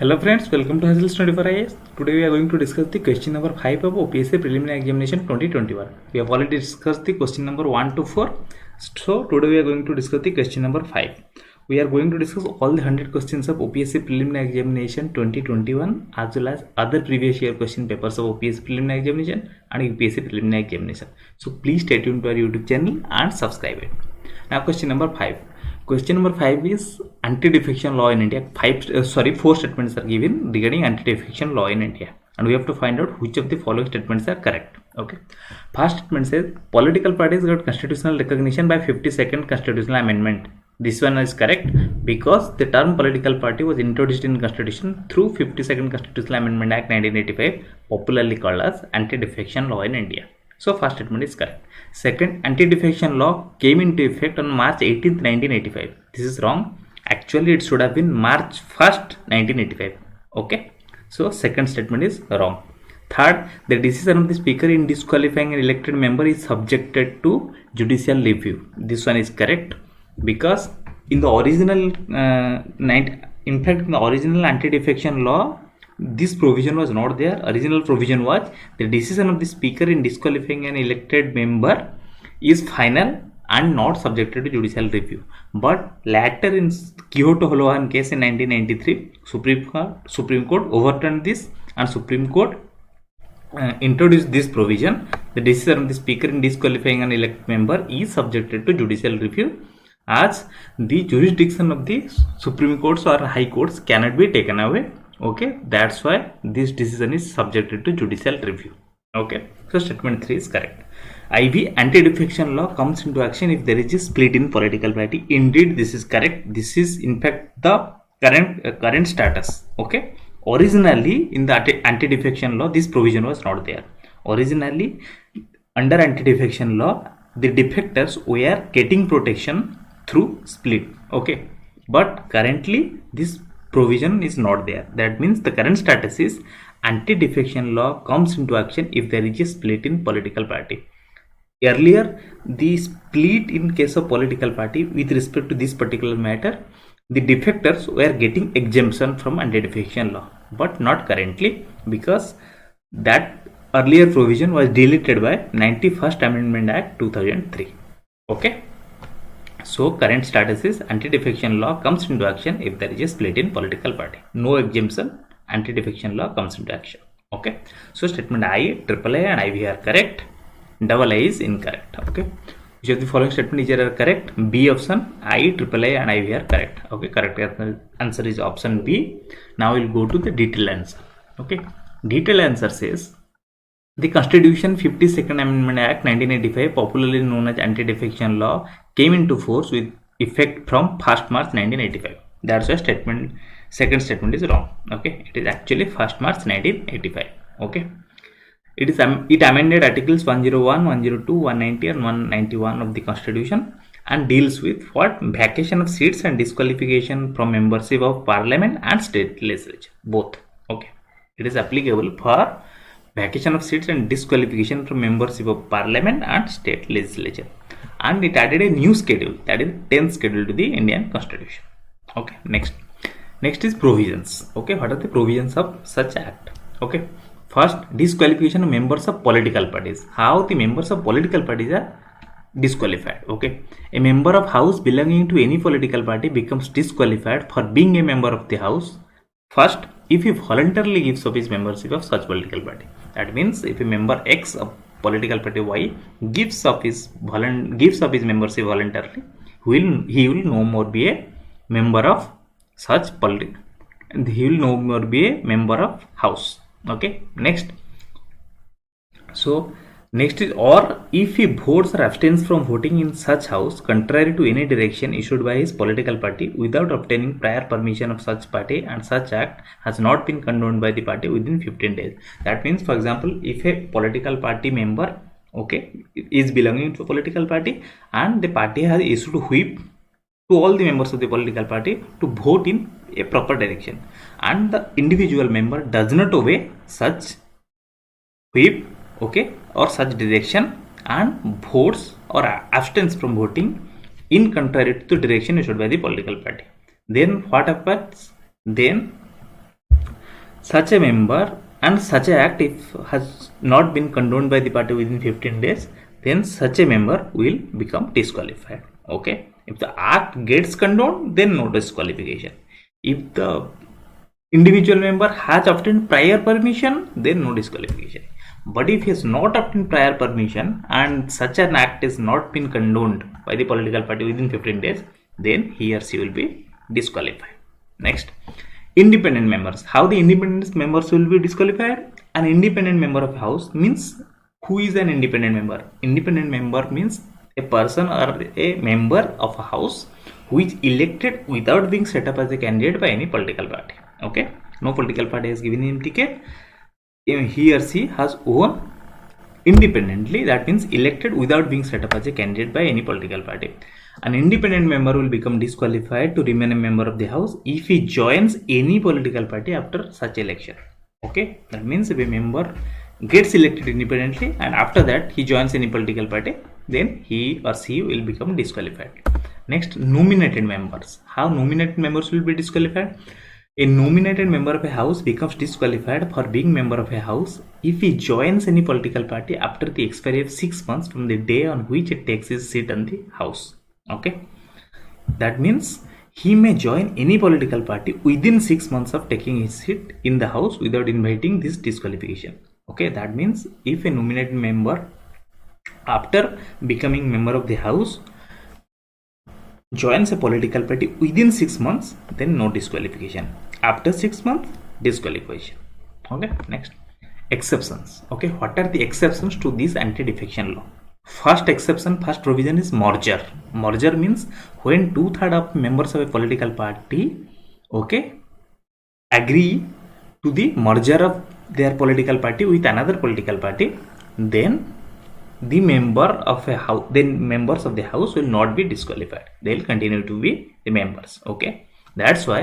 Hello friends, welcome to Hazel Study for IAS. Today we are going to discuss the question number 5 of OPSC Preliminary Examination 2021. We have already discussed the question number 1 to 4. So today we are going to discuss the question number 5. We are going to discuss all the 100 questions of OPSC Preliminary Examination 2021 as well as other previous year question papers of OPSC Preliminary Examination and UPSC Preliminary Examination. So please stay tuned to our YouTube channel and subscribe it. Now question number 5. Question number 5 is anti-defection law in India. Four statements are given regarding anti-defection law in India, and we have to find out which of the following statements are correct. Okay. First statement says political parties got constitutional recognition by 52nd constitutional amendment. This one is correct because the term political party was introduced in constitution through 52nd constitutional amendment act 1985, popularly called as anti-defection law in India. So first statement is correct. Second, anti-defection law came into effect on March 18, 1985. This is wrong. Actually, it should have been March 1st, 1985. Okay. So second statement is wrong. Third, the decision of the speaker in disqualifying an elected member is subjected to judicial review. This one is correct because in the original, in the original anti-defection law, this provision was not there. Original provision was the decision of the speaker in disqualifying an elected member is final and not subjected to judicial review. But later in Kyoto Holohan case in 1993, Supreme Court overturned this, and Supreme Court introduced this provision. The decision of the speaker in disqualifying an elected member is subjected to judicial review, as the jurisdiction of the Supreme Courts or High Courts cannot be taken away. Okay, that's why this decision is subjected to judicial review. Okay, so statement 3 is correct. IV, anti-defection law comes into action if there is a split in political party. Indeed, this is correct. This is in fact the current status. Okay, originally in the anti-defection law, this provision was not there. Originally, under anti-defection law, the defectors were getting protection through split. Okay, but currently this provision is not there. That means the current status is anti-defection law comes into action if there is a split in political party. Earlier, the split in case of political party with respect to this particular matter, the defectors were getting exemption from anti-defection law, but not currently because that earlier provision was deleted by 91st Amendment Act 2003. Okay. So current status is anti-defection law comes into action if there is a split in political party. No exemption, anti-defection law comes into action. Okay. So statement I, AAA and IV are correct. Double I is incorrect. Okay. Which of the following statement is correct? B option, I, AAA and IV are correct. Okay. Correct answer is option B. Now we'll go to the detailed answer. Okay. Detailed answer says the Constitution 52nd Amendment Act 1985, popularly known as anti-defection law, came into force with effect from 1st March 1985. That's why second statement is wrong. Okay, it is actually 1st March 1985. Okay, it amended articles 101, 102, 190 and 191 of the Constitution and deals with what? Vacation of seats and disqualification from membership of Parliament and state legislature, both. Okay, it is applicable for vacation of seats and disqualification from membership of Parliament and state legislature, and it added a new schedule, that is 10th schedule to the Indian Constitution. Okay, next is provisions. Okay, what are the provisions of such act? Okay, first, disqualification of members of political parties. How the members of political parties are disqualified? Okay, a member of house belonging to any political party becomes disqualified for being a member of the house first if he voluntarily gives up his membership of such political party. That means if a member X of political party Y gives up his membership voluntarily, he will no more be a member of such political, and he will no more be a member of house. Okay, next is, or if he votes or abstains from voting in such house contrary to any direction issued by his political party without obtaining prior permission of such party, and such act has not been condoned by the party within 15 days. That means, for example, if a political party member, okay, is belonging to a political party and the party has issued whip to all the members of the political party to vote in a proper direction, and the individual member does not obey such whip, okay, or such direction, and votes or abstains from voting in contrary to the direction issued by the political party, then what happens? Then such a member and such a act if has not been condoned by the party within 15 days, then such a member will become disqualified. Okay, if the act gets condoned, then no disqualification. If the individual member has obtained prior permission, then no disqualification. But if he has not obtained prior permission and such an act is not been condoned by the political party within 15 days, then he or she will be disqualified. Next, independent members. How the independent members will be disqualified? An independent member of a house means, who is an independent member? Independent member means a person or a member of a house who is elected without being set up as a candidate by any political party. Okay, no political party has given him ticket. He or she has won independently, that means elected without being set up as a candidate by any political party. An independent member will become disqualified to remain a member of the house if he joins any political party after such election. Okay, that means if a member gets elected independently and after that he joins any political party, then he or she will become disqualified. Next, nominated members. How nominated members will be disqualified? A nominated member of a house becomes disqualified for being member of a house if he joins any political party after the expiry of 6 months from the day on which it takes his seat in the house. Okay, that means he may join any political party within 6 months of taking his seat in the house without inviting this disqualification. Okay, that means if a nominated member after becoming member of the house joins a political party within 6 months, then no disqualification. After 6 months, disqualification. Okay, next, exceptions. Okay, what are the exceptions to this anti-defection law? First exception, first provision is merger. Merger means when 2/3 of members of a political party, okay, agree to the merger of their political party with another political party, then the member of a house, then members of the house will not be disqualified. They will continue to be the members. Okay, that's why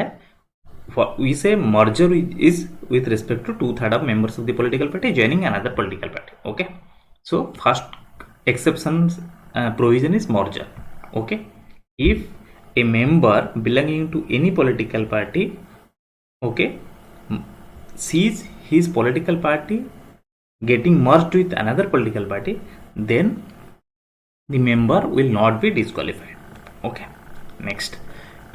we say merger is with respect to 2/3 of members of the political party joining another political party. Okay, so first exceptions provision is merger. Okay, if a member belonging to any political party, okay, sees his political party getting merged with another political party, then the member will not be disqualified. Okay, next,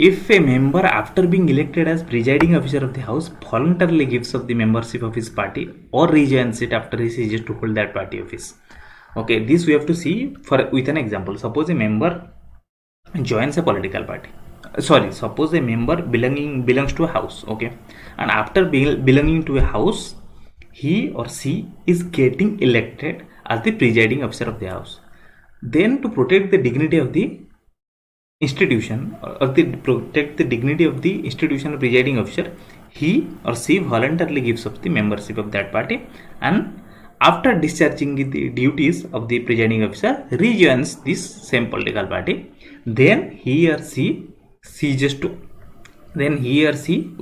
if a member after being elected as presiding officer of the house voluntarily gives up the membership of his party or rejoins it after he ceases to hold that party office. Okay, this we have to see with an example. Suppose a member joins a political party, suppose a member belongs to a house, okay, and after belonging to a house, he or she is getting elected as the presiding officer of the house. Then to protect the dignity of the institution of presiding officer, he or she voluntarily gives up the membership of that party and after discharging the duties of the presiding officer rejoins this same political party. Then he or she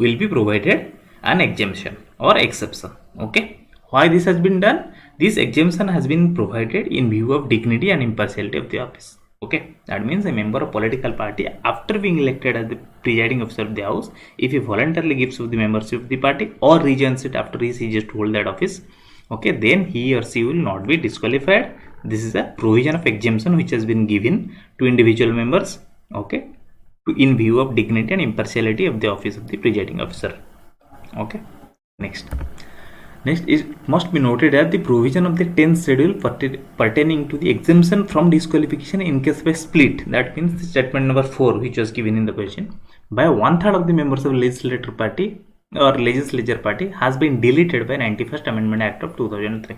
will be provided an exemption or exception. Okay, why this has been done? This exemption has been provided in view of dignity and impartiality of the office. Okay, that means a member of political party after being elected as the presiding officer of the house, if he voluntarily gives up the membership of the party or rejoins it after he ceases to hold that office, okay, then he or she will not be disqualified. This is a provision of exemption which has been given to individual members, okay, in view of dignity and impartiality of the office of the presiding officer. Okay, next, it must be noted that the provision of the 10th schedule pertaining to the exemption from disqualification in case of a split, that means the statement number 4 which was given in the question, by 1/3 of the members of the legislature party has been deleted by 91st Amendment Act of 2003.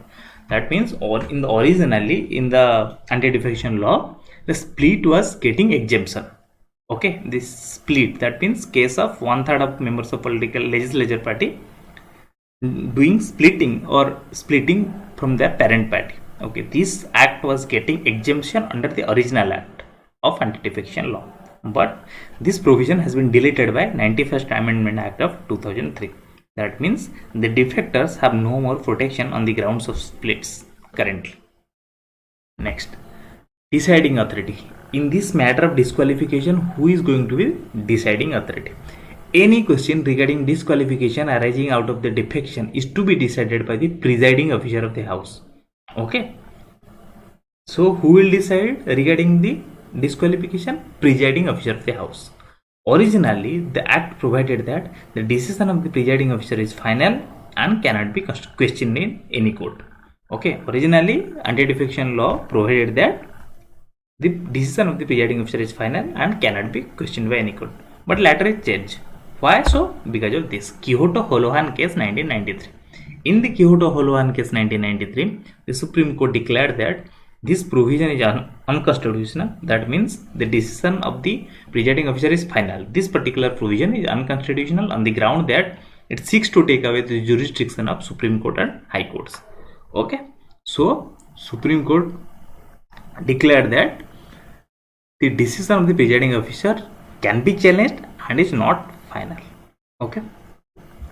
That means originally in the anti-defection law, the split was getting exemption. Okay, this split, that means case of 1/3 of members of political legislature party doing splitting from their parent party. Okay, this act was getting exemption under the original act of anti-defection law, but this provision has been deleted by 91st Amendment Act of 2003. That means the defectors have no more protection on the grounds of splits currently. Next, deciding authority. In this matter of disqualification, who is going to be deciding authority? any question regarding disqualification arising out of the defection is to be decided by the presiding officer of the house. Okay. So who will decide regarding the disqualification? Presiding officer of the house. Originally, the act provided that the decision of the presiding officer is final and cannot be questioned in any court. Okay. Originally, anti-defection law provided that the decision of the presiding officer is final and cannot be questioned by any court. But later it changed. Why so? Because of this Quijotto-Holohan case 1993. In the Quijotto-Holohan case 1993, the Supreme Court declared that this provision is unconstitutional. That means the decision of the presiding officer is final. This particular provision is unconstitutional on the ground that it seeks to take away the jurisdiction of Supreme Court and High Courts. Okay. So Supreme Court declared that the decision of the presiding officer can be challenged and is not final. Okay.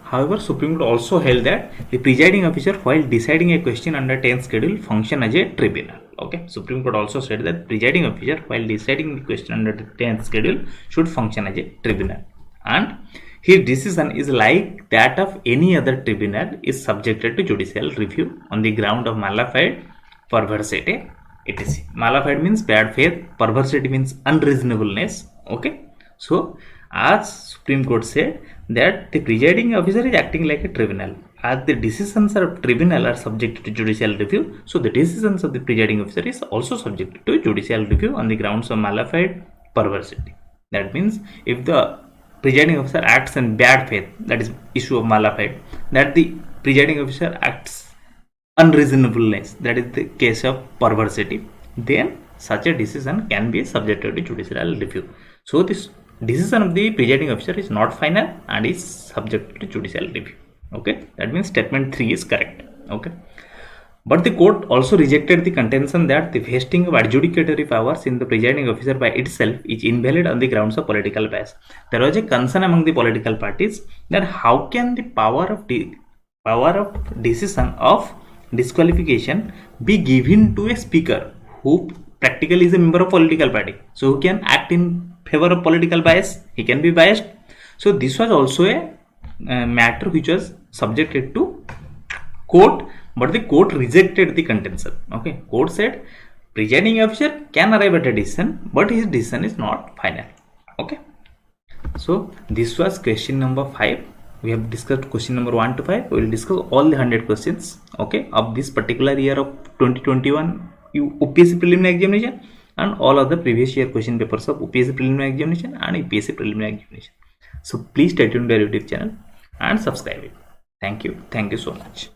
However, Supreme Court also held that the presiding officer, while deciding a question under 10th schedule, function as a tribunal. Okay. Supreme Court also said that presiding officer, while deciding the question under the 10th schedule, should function as a tribunal, and his decision is like that of any other tribunal, is subjected to judicial review on the ground of mala fide, perversity, etc. Mala fide means bad faith, perversity means unreasonableness. Okay. So as Supreme Court said that the presiding officer is acting like a tribunal. As the decisions of tribunal are subject to judicial review, so the decisions of the presiding officer is also subject to judicial review on the grounds of mala fide, perversity. That means if the presiding officer acts in bad faith, that is issue of mala fide, that the presiding officer acts unreasonableness, that is the case of perversity, then such a decision can be subjected to judicial review. So this decision of the presiding officer is not final and is subject to judicial review. Okay, that means statement 3 is correct. Okay, but the court also rejected the contention that the vesting of adjudicatory powers in the presiding officer by itself is invalid on the grounds of political bias. There was a concern among the political parties that how can the power of decision of disqualification be given to a speaker who practically is a member of political party, so who can act in favor of political bias, he can be biased. So this was also a matter which was subjected to court, but the court rejected the contention. Okay, court said presiding officer can arrive at a decision, but his decision is not final. Okay, so this was question number 5. We have discussed question number 1 to 5. We will discuss all the 100 questions, okay, of this particular year of 2021 UPSC preliminary examination, and all other previous year question papers of UPSC preliminary examination and UPSC preliminary examination. So please stay tuned to our YouTube channel and subscribe it. Thank you so much.